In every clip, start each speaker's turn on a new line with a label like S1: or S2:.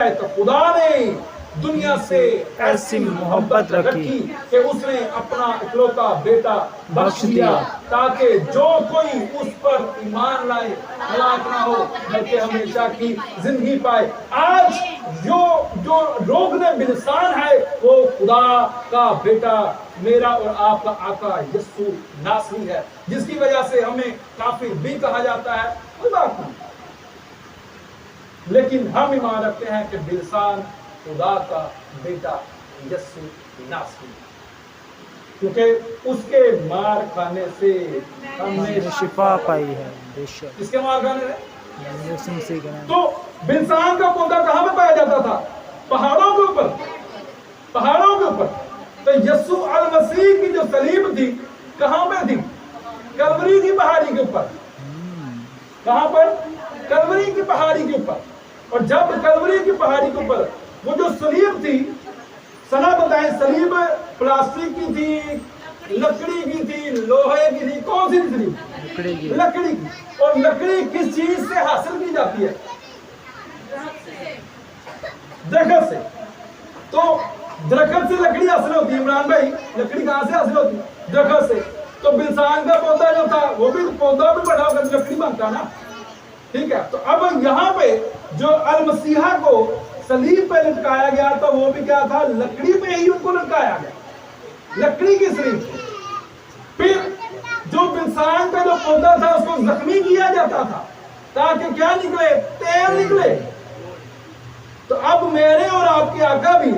S1: تو خدا نے دنیا سے ایسی محبت رکھی کہ اس نے اپنا اکلوتا بیٹا بخش دیا تاکہ جو کوئی اس پر ایمان لائے ہلاک نہ ہو بلکہ ہمیشہ کی زندگی پائے۔ آج جو روغن بلسان ہے وہ خدا کا بیٹا میرا اور آپ کا آقا یسوع ناصری ہے، جس کی وجہ سے ہمیں کافر بھی کہا جاتا ہے، کوئی بات نہیں، لیکن ہم ایمان رکھتے ہیں کہ بلسان خدا کا بیٹا یسوع ناصری، کیونکہ اس کے مار کھانے سے ہم نے
S2: شفا پائی ہے۔ بے شک
S1: کس کے مار کھانے سے؟
S2: یسوع مسیح کے نام۔
S1: تو بلسان کا پودا کہاں پہ پایا جاتا تھا؟ پہاڑوں کے اوپر، پہاڑوں کے اوپر۔ تو یسوع المسیح کی جو صلیب تھی کہاں پہ تھی؟ کلوری کی پہاڑی کے اوپر۔ کہاں پر؟ کلوری کی پہاڑی کے اوپر۔ اور جب کلوری کی پہاڑی کے اوپر وہ جو صلیب تھی، سنا بتائیں صلیب پلاسٹک کی تھی، لکڑی کی تھی، لوہے کی تھی، کون سی صلیب؟ لکڑی کی۔ اور لکڑی کس چیز سے حاصل کی جاتی ہے؟ درخت سے۔ تو درخت سے لکڑی حاصل ہوتی ہے عمران بھائی، لکڑی کہاں سے حاصل ہوتی ہے؟ درخت سے۔ تو بلسان کا پودا جو تھا وہ بھی پودا بھی بڑا ہوگا لکڑی بنتا نا، ٹھیک ہے۔ تو اب یہاں پہ جو المسیحا کو صلیب پہ لٹکایا گیا تھا وہ بھی کیا تھا؟ لکڑی پہ ہی ان کو لٹکایا گیا، لکڑی کی صلیب۔ پھر جو بلسان کا جو پودا تھا اس کو زخمی کیا جاتا تھا تاکہ کیا نکلے؟ تیل نکلے۔ تو اب میرے اور آپ کے آقا بھی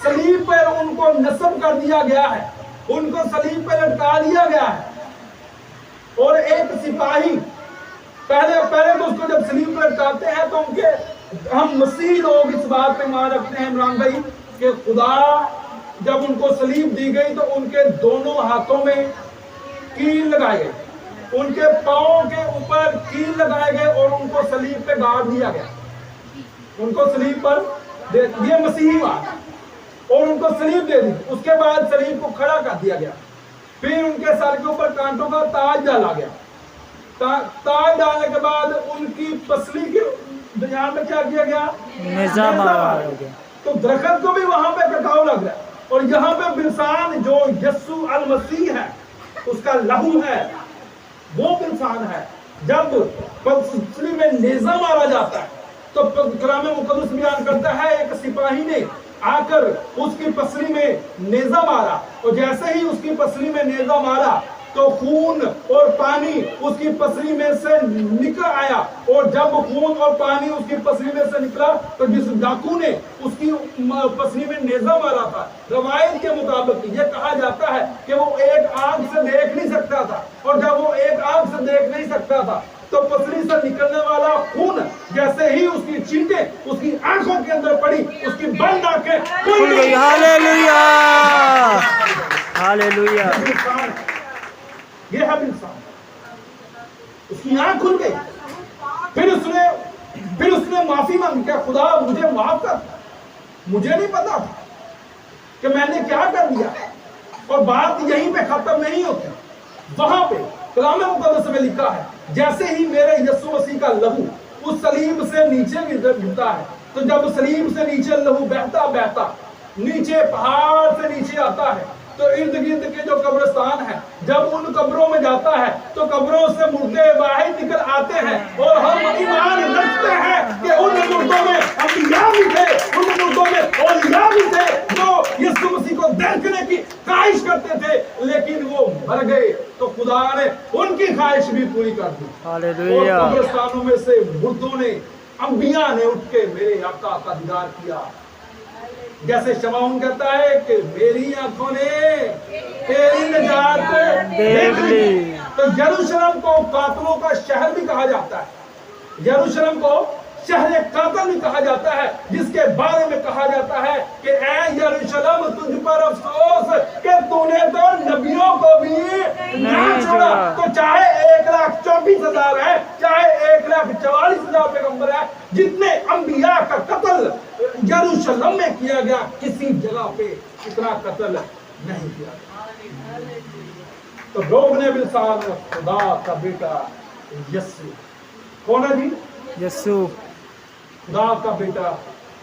S1: صلیب پر ان کو نصب کر دیا گیا ہے، ان کو صلیب پہ لٹکا دیا گیا ہے۔ اور ایک سپاہی پہلے تو اس کو جب صلیب پہ لٹکاتے ہیں تو ان کے ہم مسیح لوگ اس بات پہ ایمان رکھتے ہیں عمران بھائی کہ خدا جب ان کو صلیب دی گئی تو ان کے دونوں ہاتھوں میں کیل لگائے گئے، ان کے پاؤں کے اوپر کیل لگائے گئے اور ان کو صلیب پہ گاڑ دیا گیا، ان کو صلیب پر یہ مسیحی بات، اور ان کو صلیب دے دی۔ اس کے بعد صلیب کو کھڑا کر دیا گیا، پھر ان کے سر کے اوپر کانٹوں کا تاج ڈالا گیا۔ تاج ڈالنے کے بعد ان کی پسلی کے درمیان میں کیا کیا گیا؟
S2: نیزہ مارا گیا۔
S1: تو درخت کو بھی وہاں پہ کٹاؤ لگ رہا ہے، اور یہاں پہ بلسان جو یسوع المسیح ہے اس کا لہو ہے، وہ بلسان ہے۔ جب پسلی میں نیزہ مارا جاتا ہے تو کلام مقدس بیان کرتا ہے ایک سپاہی نے آ کر اس کی پسلی میں نیزہ مارا، اور جیسے ہی اس کی پسلی میں نیزہ مارا تو خون اور پانی اس کی پسلی میں سے نکل آیا، اور جب خون اور پانی اس کی پسلی میں سے نکلا تو جس ڈاکو نے اس کی پسلی میں نیزہ مارا تھا، روایت کے مطابق یہ کہا جاتا ہے کہ وہ ایک آنکھ سے دیکھ نہیں سکتا تھا، اور جب وہ ایک آنکھ سے دیکھ نہیں سکتا تھا تو پسلی سے نکلنے والا خون جیسے ہی اس کی چینٹیں اس کی آنکھوں کے اندر پڑی، اس کی بند آنکھیں کھل گئی۔
S2: ہاللیلویا، ہاللیلویا۔
S1: یہ ہے بلسان، اس کی آنکھ کھل گئی۔ پھر اس نے معافی مانگی کہ خدا مجھے معاف کر، مجھے نہیں پتا تھا کہ میں نے کیا کر دیا۔ اور بات یہیں پہ ختم نہیں ہوتی، وہاں پہ کلام مقدس میں لکھا ہے جیسے ہی میرے یسوع مسیح کا لہو اس صلیب سے نیچے گرتا ہے، تو جب صلیب سے نیچے لہو بہتا بہتا نیچے پہاڑ سے نیچے آتا ہے تو ارد گرد کے جو قبرستان ہے جب ان قبروں میں جاتا ہے تو قبروں سے مردے واحد نکل آتے ہیں، اور ہم ایمان رکھتے ہیں کہ ان مردوں میں انبیاء بھی تھے، ان مردوں میں اولیاء بھی تھے جو یسوع مسیح کو دیکھنے کی خواہش کرتے تھے، لیکن وہ مر گئے تو خدا نے ان کی خواہش بھی پوری کر دی۔
S2: ہاللیلویا۔
S1: اور قبرستانوں میں سے مردوں نے، انبیاء نے اٹھ کے میرے آقا کا دیدار کیا، جیسے شمعون کہتا ہے کہ میری آنکھوں نے تیری نجات دیکھ لی۔ تو یروشلم کو قاتلوں کا شہر بھی کہا جاتا ہے، یروشلم کو شہر قاتل بھی کہا جاتا ہے، جس کے بارے میں کہا جاتا ہے کہ اے یروشلم تجھ پر افسوس کہ تو نے تو نبیوں کو بھی نہ چھوڑا۔ تو چاہے 1,24,000 ہے، چاہے 1,44,000 پیغمبر ہے، جتنے انبیاء کا قتل یروشلم میں کیا گیا کسی جگہ پہ اتنا قتل نہیں کیا گیا۔ تو روغن بلسان خدا کا بیٹا یسوع کون ہے جی؟
S2: یسوع
S1: خدا کا بیٹا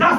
S1: 10